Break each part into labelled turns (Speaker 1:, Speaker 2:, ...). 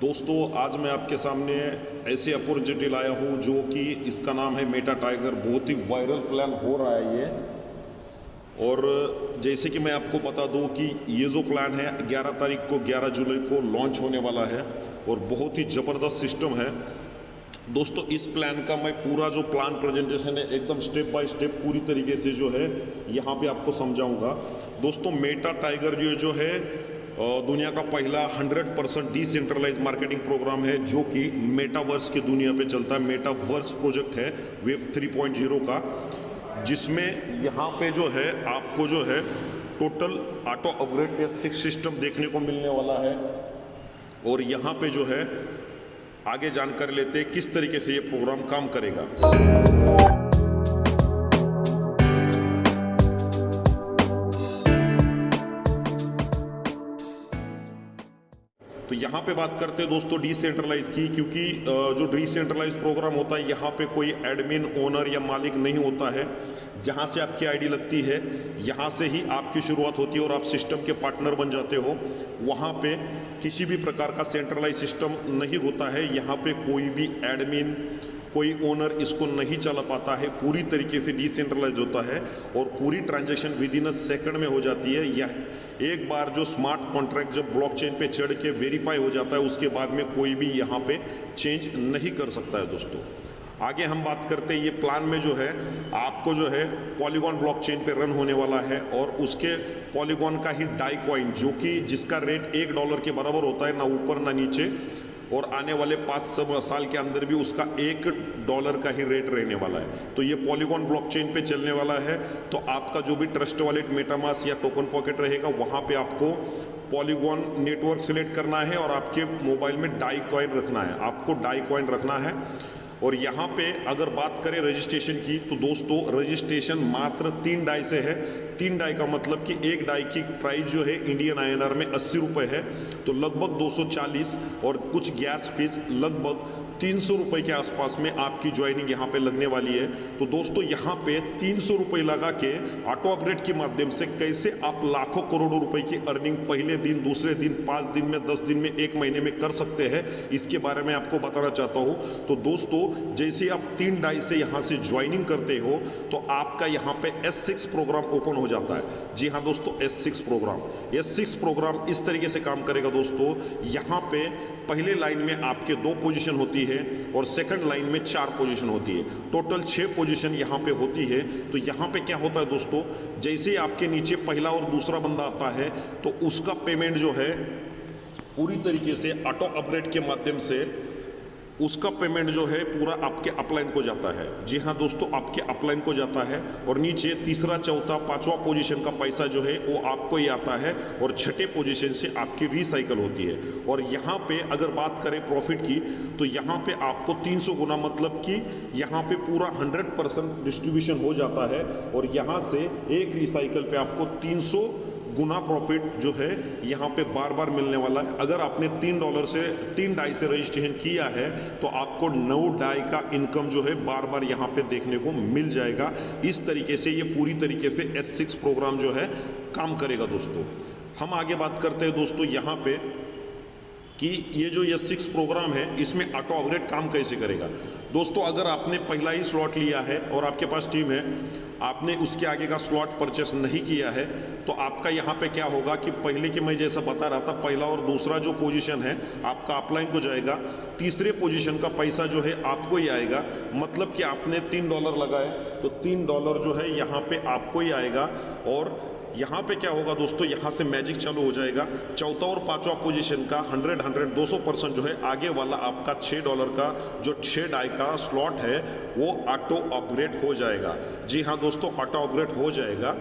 Speaker 1: दोस्तों आज मैं आपके सामने ऐसे अपॉर्चुनिटी लाया हूँ जो कि इसका नाम है मेटा टाइगर। बहुत ही वायरल प्लान हो रहा है ये। और जैसे कि मैं आपको बता दूं कि ये जो प्लान है 11 तारीख को 11 जुलाई को लॉन्च होने वाला है और बहुत ही ज़बरदस्त सिस्टम है दोस्तों। इस प्लान का मैं पूरा जो प्लान प्रेजेंटेशन है एकदम स्टेप बाय स्टेप पूरी तरीके से जो है यहाँ पे आपको समझाऊंगा दोस्तों। मेटा टाइगर जो है दुनिया का पहला 100% डिसेंट्रलाइज मार्केटिंग प्रोग्राम है जो कि मेटावर्स की दुनिया पे चलता है। मेटावर्स प्रोजेक्ट है वेब 3.0 का, जिसमें यहाँ पे जो है आपको जो है टोटल ऑटो अपग्रेड के 6 सिस्टम देखने को मिलने वाला है। और यहाँ पे जो है आगे जानकारी लेते हैं किस तरीके से ये प्रोग्राम काम करेगा। तो यहाँ पे बात करते हैं दोस्तों डिसेंट्रलाइज की, क्योंकि जो डिसेंट्रलाइज प्रोग्राम होता है यहाँ पे कोई एडमिन ओनर या मालिक नहीं होता है। जहाँ से आपकी आईडी लगती है यहाँ से ही आपकी शुरुआत होती है और आप सिस्टम के पार्टनर बन जाते हो। वहाँ पे किसी भी प्रकार का सेंट्रलाइज सिस्टम नहीं होता है। यहाँ पे कोई भी एडमिन कोई ओनर इसको नहीं चला पाता है। पूरी तरीके से डिसेंट्रलाइज होता है और पूरी transaction with in a second में हो जाती है। यह एक बार जो स्मार्ट कॉन्ट्रैक्ट जब ब्लॉकचेन पे चढ़ के वेरीफाई हो जाता है उसके बाद में कोई भी यहाँ पे चेंज नहीं कर सकता है दोस्तों। आगे हम बात करते हैं ये प्लान में जो है आपको जो है पॉलीगॉन ब्लॉकचेन पे रन होने वाला है और उसके पॉलीगॉन का ही डाई कॉइन जो कि जिसका रेट $1 के बराबर होता है, ना ऊपर ना नीचे, और आने वाले 5 साल के अंदर भी उसका $1 का ही रेट रहने वाला है। तो ये पॉलीगॉन ब्लॉकचेन पे चलने वाला है। तो आपका जो भी ट्रस्ट वॉलेट, मेटामास्क या टोकन पॉकेट रहेगा वहाँ पे आपको पॉलीगॉन नेटवर्क सिलेक्ट करना है और आपके मोबाइल में डाई कॉइन रखना है। आपको डाई कॉइन रखना है। और यहाँ पे अगर बात करें रजिस्ट्रेशन की तो दोस्तों रजिस्ट्रेशन मात्र 3 डाई से है। 3 डाई का मतलब कि एक डाई की प्राइस जो है इंडियन INR में 80 रुपये है, तो लगभग 240 और कुछ गैस फीस लगभग 300 रुपये के आसपास में आपकी ज्वाइनिंग यहाँ पे लगने वाली है। तो दोस्तों यहाँ पे 300 रुपये लगा के ऑटो अपग्रेड के माध्यम से कैसे आप लाखों करोड़ों रुपए की अर्निंग पहले दिन, दूसरे दिन, 5 दिन में, 10 दिन में, 1 महीने में कर सकते हैं, इसके बारे में आपको बताना चाहता हूँ। तो दोस्तों जैसे आप 3 डाई से यहाँ से ज्वाइनिंग करते हो तो आपका यहाँ पे S6 प्रोग्राम ओपन हो जाता है। जी हाँ दोस्तों, S6 प्रोग्राम इस तरीके से काम करेगा दोस्तों। यहाँ पे पहले लाइन में आपके 2 पोजीशन होती है और सेकंड लाइन में 4 पोजीशन होती है। टोटल 6 पोजीशन यहाँ पे होती है। तो यहाँ पे क्या होता है दोस्तों, जैसे ही आपके नीचे पहला और दूसरा बंदा आता है तो उसका पेमेंट जो है पूरी तरीके से ऑटो अपग्रेड के माध्यम से उसका पेमेंट जो है पूरा आपके अपलाइन को जाता है। जी हाँ दोस्तों, आपके अपलाइन को जाता है और नीचे तीसरा, चौथा, 5वां पोजीशन का पैसा जो है वो आपको ही आता है और 6ठे पोजीशन से आपकी रिसाइकल होती है। और यहाँ पे अगर बात करें प्रॉफिट की तो यहाँ पे आपको 300 गुना, मतलब कि यहाँ पे पूरा 100% डिस्ट्रीब्यूशन हो जाता है और यहाँ से एक रिसाइकल पे आपको 300 गुना प्रॉफिट जो है यहाँ पे बार बार मिलने वाला है। अगर आपने $3 से 3 डाई से रजिस्ट्रेशन किया है तो आपको 9 डाई का इनकम जो है बार बार यहाँ पे देखने को मिल जाएगा। इस तरीके से ये पूरी तरीके से S6 प्रोग्राम जो है काम करेगा दोस्तों। हम आगे बात करते हैं दोस्तों यहाँ पे कि ये जो S6 प्रोग्राम है इसमें ऑटो अपग्रेड काम कैसे करेगा। दोस्तों अगर आपने पहला ही स्लॉट लिया है और आपके पास टीम है, आपने उसके आगे का स्लॉट परचेस नहीं किया है, तो आपका यहाँ पे क्या होगा कि पहले की मैं जैसा बता रहा था, पहला और दूसरा जो पोजीशन है आपका अपलाइन को जाएगा, तीसरे पोजीशन का पैसा जो है आपको ही आएगा। मतलब कि आपने $3 लगाए तो $3 जो है यहाँ पे आपको ही आएगा। और यहाँ पे क्या होगा दोस्तों, यहाँ से मैजिक चालू हो जाएगा। चौथा और 5वां पोजीशन का 200% जो है आगे वाला आपका $6 का जो 6 डाई का स्लॉट है वो ऑटो अपग्रेड हो जाएगा। जी हाँ दोस्तों, ऑटो अपग्रेड हो जाएगा।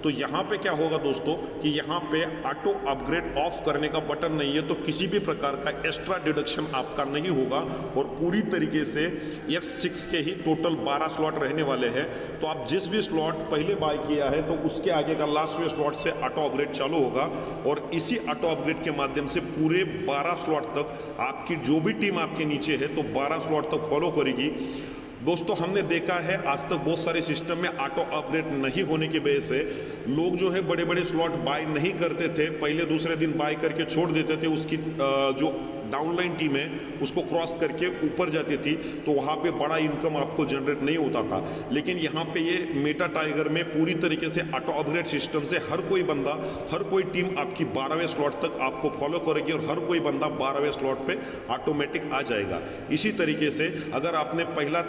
Speaker 1: तो यहाँ पे क्या होगा दोस्तों कि यहाँ पे ऑटो अपग्रेड ऑफ करने का बटन नहीं है, तो किसी भी प्रकार का एक्स्ट्रा डिडक्शन आपका नहीं होगा और पूरी तरीके से S6 के ही टोटल 12 स्लॉट रहने वाले हैं। तो आप जिस भी स्लॉट पहले बाय किया है तो उसके आगे का लास्ट स्लॉट से ऑटो अपग्रेड चालू होगा और इसी ऑटो अपग्रेड के माध्यम से पूरे 12 स्लॉट तक आपकी जो भी टीम आपके नीचे है तो 12 स्लॉट तक फॉलो करेगी। दोस्तों हमने देखा है आज तक बहुत सारे सिस्टम में ऑटो अपग्रेड नहीं होने की वजह से लोग जो है बड़े बड़े स्लॉट बाय नहीं करते थे, पहले दूसरे दिन बाय करके छोड़ देते थे। उसकी जो डाउनलाइन टीम है उसको क्रॉस करके ऊपर जाती थी, तो वहाँ पे बड़ा इनकम आपको जनरेट नहीं होता था। लेकिन यहाँ पे ये मेटा टाइगर में पूरी तरीके से ऑटो अपग्रेड सिस्टम से हर कोई बंदा, हर कोई टीम आपकी 12वें स्लॉट तक आपको फॉलो करेगी और हर कोई बंदा 12वें स्लॉट पे ऑटोमेटिक आ जाएगा। इसी तरीके से अगर आपने पहला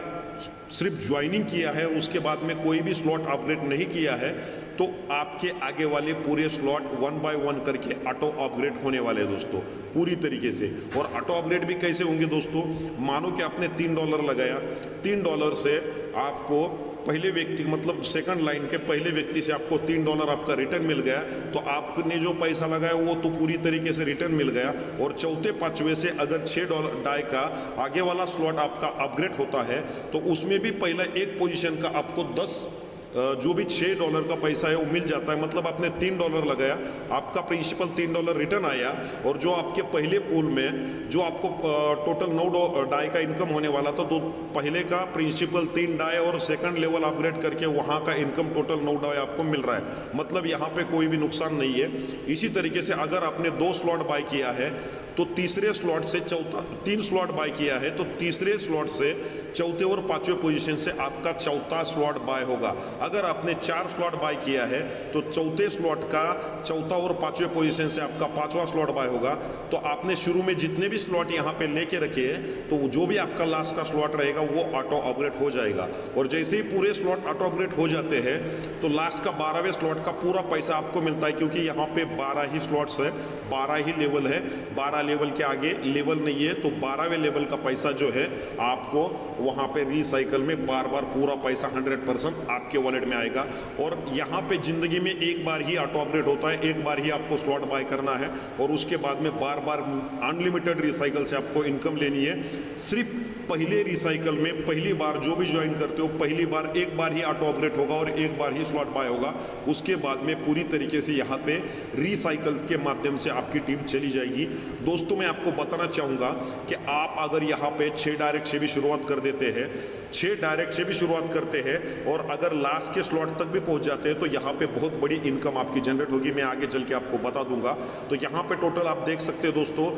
Speaker 1: सिर्फ ज्वाइनिंग किया है, उसके बाद में कोई भी स्लॉट अपग्रेड नहीं किया है, तो आपके आगे वाले पूरे स्लॉट 1 बाय 1 करके ऑटो अपग्रेड होने वाले हैं दोस्तों, पूरी तरीके से। और ऑटो अपग्रेड भी कैसे होंगे दोस्तों, मानो कि आपने $3 लगाया, $3 से आपको पहले व्यक्ति मतलब सेकंड लाइन के पहले व्यक्ति से आपको $3 आपका रिटर्न मिल गया, तो आपने जो पैसा लगाया वो तो पूरी तरीके से रिटर्न मिल गया। और चौथे पांचवे से अगर $6 डाई का आगे वाला स्लॉट आपका अपग्रेड होता है, तो उसमें भी पहला एक पोजीशन का आपको 10 जो भी $6 का पैसा है वो मिल जाता है। मतलब आपने $3 लगाया, आपका प्रिंसिपल $3 रिटर्न आया, और जो आपके पहले पूल में जो आपको टोटल 9 डाई का इनकम होने वाला था, तो पहले का प्रिंसिपल 3 डाई और सेकंड लेवल अपग्रेड करके वहाँ का इनकम टोटल 9 डाई आपको मिल रहा है। मतलब यहाँ पे कोई भी नुकसान नहीं है। इसी तरीके से अगर आपने 2 स्लॉट बाय किया है, तो तीसरे स्लॉट से चौथा, 3 स्लॉट बाय किया है तो तीसरे स्लॉट से चौथे और पांचवें पोजीशन से आपका चौथा स्लॉट बाय होगा। अगर आपने 4 स्लॉट बाय किया है तो चौथे स्लॉट का चौथा और पांचवें पोजीशन से आपका 5वां स्लॉट बाय होगा। तो आपने शुरू में जितने भी स्लॉट यहाँ पे लेके रखे हैं, तो जो भी आपका लास्ट का स्लॉट रहेगा वो ऑटो अपग्रेड हो जाएगा। और जैसे ही पूरे स्लॉट ऑटो अपग्रेड हो जाते हैं, तो लास्ट का 12वें स्लॉट का पूरा पैसा आपको मिलता है, क्योंकि यहाँ पे 12 ही स्लॉट्स है, 12 ही लेवल है, 12 लेवल के आगे लेवल नहीं है। तो 12वें लेवल का पैसा जो है आपको वहाँ पे रिसाइकल में बार बार पूरा पैसा 100% आपके वॉलेट में आएगा। और यहाँ पे जिंदगी में एक बार ही ऑटो अपग्रेड होता है, एक बार ही आपको स्लॉट बाय करना है, और उसके बाद में बार बार अनलिमिटेड रिसाइकल से आपको इनकम लेनी है। सिर्फ पहले रिसाइकल में पहली बार जो भी ज्वाइन करते हो, पहली बार एक बार ही ऑटो अपग्रेड होगा और एक बार ही स्लॉट बाय होगा। उसके बाद में पूरी तरीके से यहाँ पे रिसाइकल के माध्यम से आपकी टीम चली जाएगी। दोस्तों मैं आपको बताना चाहूँगा कि आप अगर यहाँ पे 6 डायरेक्ट से भी शुरुआत कर देते हैं, 6 डायरेक्ट से भी शुरुआत करते हैं, और अगर लास्ट के स्लॉट तक भी पहुँच जाते हैं, तो यहाँ पे बहुत बड़ी इनकम आपकी जनरेट होगी। मैं आगे चल के आपको बता दूंगा। तो यहाँ पे टोटल आप देख सकते हैं दोस्तों,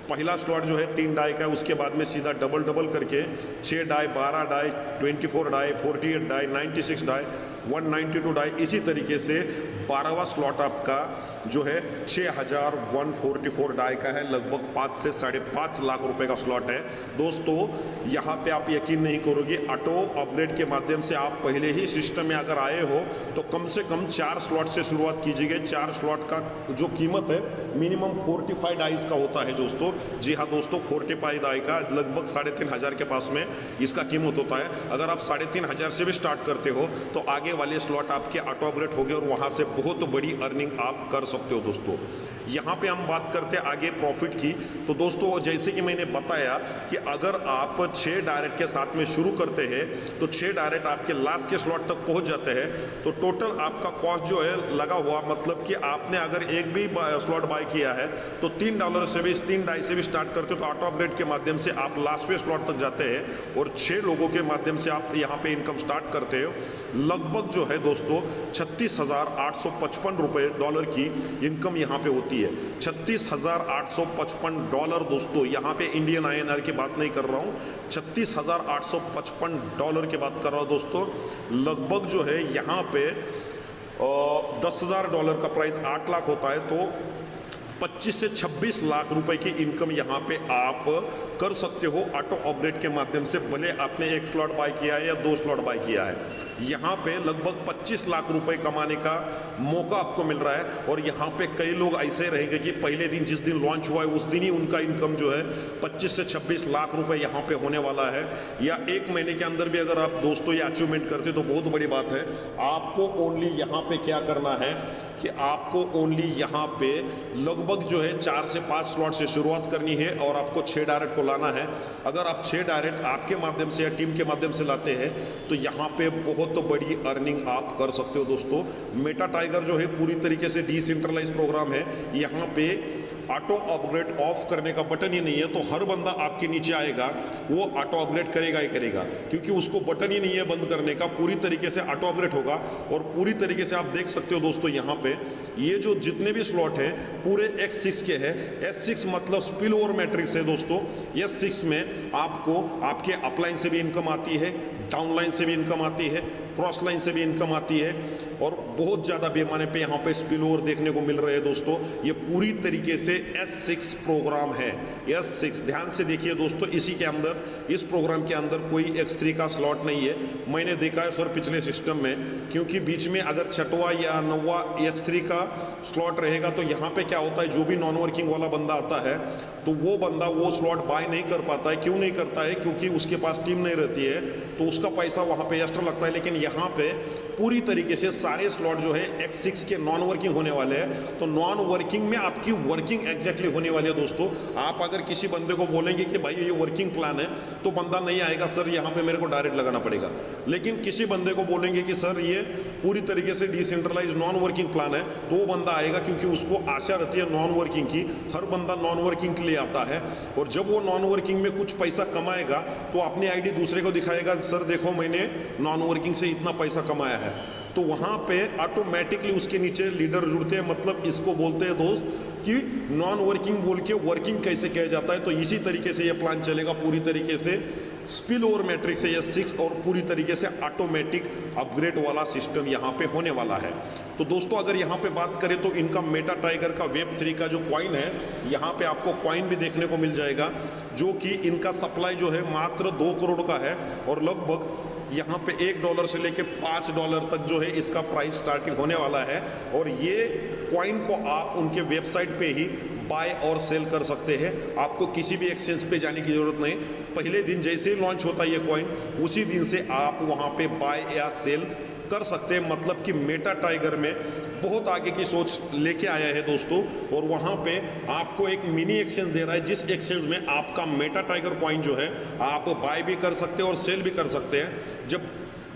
Speaker 1: पहला स्लॉट जो है 3 डाई का है, उसके बाद में सीधा डबल करके 6 डाई, 12 डाई, 24 डाई, 48 डाई, 96 डाई, 192 डाई, इसी तरीके से 12वां स्लॉट आपका जो है 6144 डाई का है। लगभग 5 से 5.5 लाख रुपए का स्लॉट है दोस्तों। यहाँ पे आप यकीन नहीं करोगे, ऑटो अपग्रेड के माध्यम से आप पहले ही सिस्टम में अगर आए हो तो कम से कम 4 स्लॉट से शुरुआत कीजिएगा। 4 स्लॉट का जो कीमत है मिनिमम 45 डाइज का होता है दोस्तों। जी हाँ दोस्तों, 45 डाई का लगभग 3,500 के पास में इसका कीमत होता है। अगर आप 3,500 से भी स्टार्ट करते हो तो आगे वाले स्लॉट आपके ऑटो अपग्रेड हो गए और वहाँ से बहुत बड़ी अर्निंग आप कर सकते हो दोस्तों। यहाँ पे हम बात करते हैं आगे प्रॉफिट की। तो दोस्तों जैसे कि मैंने बताया कि अगर आप 6 डायरेक्ट के साथ में शुरू करते हैं तो 6 डायरेक्ट आपके लास्ट के स्लॉट तक पहुँच जाते हैं, तो टोटल आपका कॉस्ट जो है लगा हुआ, मतलब कि आपने अगर एक भी स्लॉट बाय किया है तो $3 से भी, 3 डाई से भी स्टार्ट करते हो, तो ऑटो अपग्रेड के माध्यम से आप लास्टवें स्लॉट तक जाते हैं और 6 लोगों के माध्यम से आप यहाँ पे इनकम स्टार्ट करते हो। लगभग जो है दोस्तों 36,855 रुपये डॉलर की इनकम यहाँ पे होती है। $36,855 दोस्तों, यहाँ पे इंडियन INR की बात नहीं कर रहा हूँ, $36,855 की बात कर रहा हूँ दोस्तों। लगभग जो है यहाँ पे $10,000 का प्राइस 8 लाख होता है, तो 25 से 26 लाख रुपए की इनकम यहाँ पे आप कर सकते हो ऑटो अपग्रेड के माध्यम से। भले आपने 1 स्लॉट बाय किया है या 2 स्लॉट बाय किया है, यहाँ पे लगभग 25 लाख रुपए कमाने का मौका आपको मिल रहा है। और यहाँ पे कई लोग ऐसे रहेंगे कि पहले दिन जिस दिन लॉन्च हुआ है उस दिन ही उनका इनकम जो है 25 से 26 लाख रुपए यहाँ पे होने वाला है, या 1 महीने के अंदर भी अगर आप दोस्तों ये अचीवमेंट करते तो बहुत बड़ी बात है। आपको ओनली यहाँ पे क्या करना है कि आपको ओनली यहाँ पे लगभग जो है 4 से 5 स्लॉट से शुरुआत करनी है और आपको 6 डायरेक्ट को लाना है। अगर आप 6 डायरेक्ट आपके माध्यम से या टीम के माध्यम से लाते हैं तो यहाँ पे बहुत बड़ी अर्निंग आप कर सकते हो दोस्तों। मेटा टाइगर जो है पूरी तरीके से डिसेंट्रलाइज प्रोग्राम है। यहाँ पे ऑटो अपग्रेड ऑफ करने का बटन ही नहीं है, तो हर बंदा आपके नीचे आएगा वो ऑटो अपग्रेड करेगा ही करेगा, क्योंकि उसको बटन ही नहीं है बंद करने का। पूरी तरीके से ऑटो अपग्रेड होगा और पूरी तरीके से आप देख सकते हो दोस्तों, यहाँ पे ये जो जितने भी स्लॉट हैं पूरे X6 के है। S6 मतलब स्पिल ओवर मैट्रिक्स है दोस्तों। S6 में आपको आपके अपलाइन से भी इनकम आती है, डाउनलाइन से भी इनकम आती है, क्रॉस लाइन से भी इनकम आती है और बहुत ज़्यादा पैमाने पे यहाँ पे स्पिल ओवर देखने को मिल रहे हैं दोस्तों। ये पूरी तरीके से S6 प्रोग्राम है। S6 ध्यान से देखिए दोस्तों, इसी के अंदर, इस प्रोग्राम के अंदर कोई X3 का स्लॉट नहीं है। मैंने देखा है सर पिछले सिस्टम में, क्योंकि बीच में अगर 6वां या 9वां X3 का स्लॉट रहेगा तो यहाँ पे क्या होता है, जो भी नॉन वर्किंग वाला बंदा आता है तो वो बंदा वो स्लॉट बाय नहीं कर पाता है। क्यों नहीं करता है? क्योंकि उसके पास टीम नहीं रहती है, तो उसका पैसा वहाँ पे एक्स्ट्रा लगता है। लेकिन यहाँ पे पूरी तरीके से सारे स्लॉट जो है X6 के नॉन वर्किंग होने वाले हैं। तो नॉन वर्किंग में आपकी वर्किंग एग्जैक्टली होने वाली है दोस्तों। आप अगर किसी बंदे को बोलेंगे कि भाई ये वर्किंग प्लान है, तो बंदा नहीं आएगा, सर यहाँ पे मेरे को डायरेक्ट लगाना पड़ेगा। लेकिन किसी बंदे को बोलेंगे कि सर ये पूरी तरीके से डिसेंट्रलाइज नॉन वर्किंग प्लान है, तो वो बंदा आएगा, क्योंकि उसको आशा रहती है नॉन वर्किंग की। हर बंदा नॉन वर्किंग के लिए आता है, और जब वो नॉन वर्किंग में कुछ पैसा कमाएगा तो अपनी आईडी दूसरे को दिखाएगा, सर देखो मैंने नॉन वर्किंग से इतना पैसा कमाया है। तो वहाँ पे ऑटोमेटिकली उसके नीचे लीडर जुड़ते हैं। मतलब इसको बोलते हैं दोस्त कि नॉन वर्किंग बोल के वर्किंग कैसे किया जाता है। तो इसी तरीके से ये प्लान चलेगा पूरी तरीके से। स्पिल ओवर मैट्रिक्स है S6 और पूरी तरीके से ऑटोमेटिक अपग्रेड वाला सिस्टम यहाँ पे होने वाला है। तो दोस्तों अगर यहाँ पे बात करें तो इनका मेटा टाइगर का वेब 3 का जो कॉइन है, यहाँ पे आपको कॉइन भी देखने को मिल जाएगा, जो कि इनका सप्लाई जो है मात्र 2 करोड़ का है, और लगभग यहाँ पे $1 से लेके $5 तक जो है इसका प्राइस स्टार्टिंग होने वाला है। और ये कॉइन को आप उनके वेबसाइट पे ही बाय और सेल कर सकते हैं। आपको किसी भी एक्सचेंज पे जाने की ज़रूरत नहीं। पहले दिन जैसे ही लॉन्च होता है ये कॉइन, उसी दिन से आप वहाँ पे बाय या सेल कर सकते हैं। मतलब कि मेटा टाइगर में बहुत आगे की सोच लेके आया है दोस्तों, और वहाँ पे आपको एक मिनी एक्सचेंज दे रहा है, जिस एक्सचेंज में आपका मेटा टाइगर कॉइन जो है आप बाय भी कर सकते हैं और सेल भी कर सकते हैं।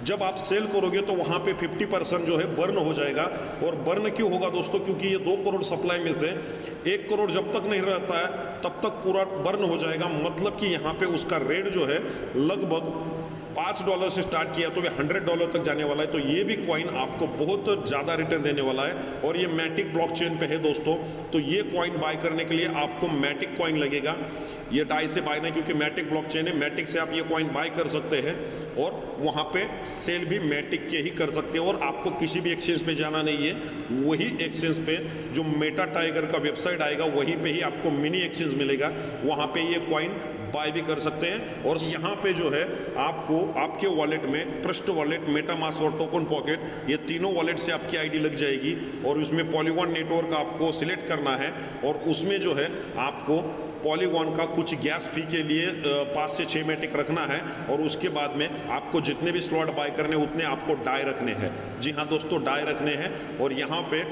Speaker 1: जब आप सेल करोगे तो वहाँ पे 50% जो है बर्न हो जाएगा। और बर्न क्यों होगा दोस्तों? क्योंकि ये 2 करोड़ सप्लाई में से 1 करोड़ जब तक नहीं रहता है तब तक पूरा बर्न हो जाएगा। मतलब कि यहाँ पे उसका रेट जो है लगभग $5 से स्टार्ट किया तो ये $100 तक जाने वाला है। तो ये भी कॉइन आपको बहुत ज़्यादा रिटर्न देने वाला है, और ये मैटिक ब्लॉकचेन पे है दोस्तों। तो ये कॉइन बाय करने के लिए आपको मैटिक कॉइन लगेगा। ये डाई से बाय नहीं, क्योंकि मैटिक ब्लॉकचेन है। मैटिक से आप ये कॉइन बाय कर सकते हैं और वहाँ पे सेल भी मैटिक के ही कर सकते हैं, और आपको किसी भी एक्सचेंज पे जाना नहीं है। वही एक्सचेंज पे जो मेटा टाइगर का वेबसाइट आएगा वहीं पे ही आपको मिनी एक्सचेंज मिलेगा, वहाँ पे ये कॉइन बाय भी कर सकते हैं। और यहाँ पे जो है आपको आपके वॉलेट में ट्रस्ट वॉलेट, मेटामास्क और टोकन पॉकेट, ये तीनों वॉलेट से आपकी आईडी लग जाएगी। और उसमें पॉलीगॉन नेटवर्क आपको सिलेक्ट करना है, और उसमें जो है आपको पॉलीगॉन का कुछ गैस फी के लिए 5 से 6 मैटिक रखना है, और उसके बाद में आपको जितने भी स्लॉट बाय करने उतने आपको डाई रखने हैं। जी हाँ दोस्तों, डाई रखने हैं। और यहाँ पे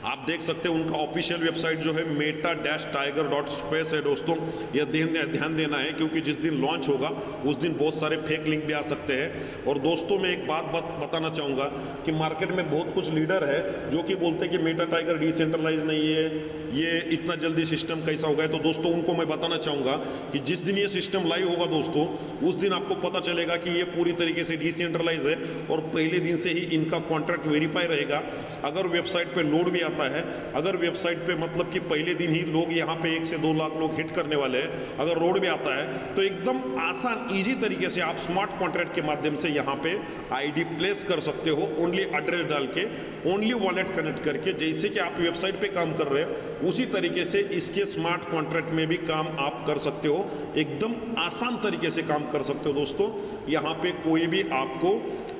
Speaker 1: आप देख सकते हैं उनका ऑफिशियल वेबसाइट जो है meta-tiger.space है दोस्तों। यह ध्यान देना है, क्योंकि जिस दिन लॉन्च होगा उस दिन बहुत सारे फेक लिंक भी आ सकते हैं। और दोस्तों मैं एक बात बताना चाहूँगा कि मार्केट में बहुत कुछ लीडर है जो कि बोलते हैं कि मेटा टाइगर डिसेंट्रलाइज नहीं है, ये इतना जल्दी सिस्टम कैसा होगा। तो दोस्तों उनको मैं बताना चाहूँगा कि जिस दिन ये सिस्टम लाइव होगा दोस्तों, उस दिन आपको पता चलेगा कि ये पूरी तरीके से डिसेंट्रलाइज है, और पहले दिन से ही इनका कॉन्ट्रैक्ट वेरीफाई रहेगा। अगर वेबसाइट पर लोड भी आता है, अगर वेबसाइट पे मतलब कि पहले दिन ही लोग यहाँ पे 1 से 2 लाख लोग हिट करने वाले हैं, अगर रोड भी आता है तो एकदम आसान इजी तरीके से आप स्मार्ट कॉन्ट्रैक्ट के माध्यम से यहाँ पे आईडी प्लेस कर सकते हो। ओनली एड्रेस डाल के, ओनली वॉलेट कनेक्ट करके, जैसे कि आप वेबसाइट पे काम कर रहे हो उसी तरीके से इसके स्मार्ट कॉन्ट्रैक्ट में भी काम आप कर सकते हो। एकदम आसान तरीके से काम कर सकते हो दोस्तों। यहाँ पे कोई भी आपको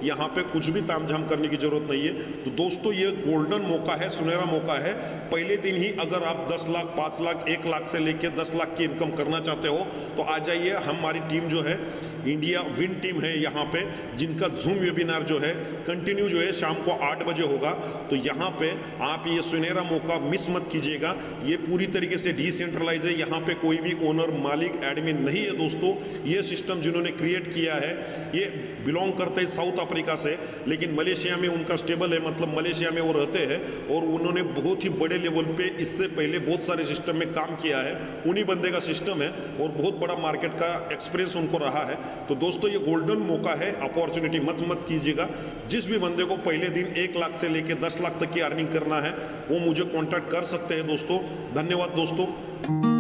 Speaker 1: यहाँ पे कुछ भी तामझाम करने की जरूरत नहीं है। तो दोस्तों ये गोल्डन मौका है, सुनहरा मौका है। पहले दिन ही अगर आप 10 लाख, 5 लाख, 1 लाख से लेकर 10 लाख की इनकम करना चाहते हो तो आ जाइए। हमारी टीम जो है इंडिया विन टीम है यहाँ पे, जिनका जूम वेबिनार जो है कंटिन्यू जो है शाम को 8 बजे होगा। तो यहाँ पे आप ये सुनहरा मौका मिस मत कीजिएगा। ये पूरी तरीके से डिसेंट्रलाइज है, यहाँ पे कोई भी ओनर, मालिक, एडमिन नहीं है दोस्तों। ये सिस्टम जिन्होंने क्रिएट किया है ये बिलोंग करते हैं साउथ अफ्रीका से, लेकिन मलेशिया में उनका स्टेबल है, मतलब मलेशिया में वो रहते हैं, और उन्होंने बहुत ही बड़े लेवल पे इससे पहले बहुत सारे सिस्टम में काम किया है। उन्हीं बंदे का सिस्टम है और बहुत बड़ा मार्केट का एक्सपीरियंस उनको रहा है। तो दोस्तों ये गोल्डन मौका है, अपॉर्चुनिटी मत कीजिएगा। जिस भी बंदे को पहले दिन 1 लाख से लेकर 10 लाख तक की अर्निंग करना है वो मुझे कॉन्टैक्ट कर सकते हैं दोस्तों। धन्यवाद दोस्तों।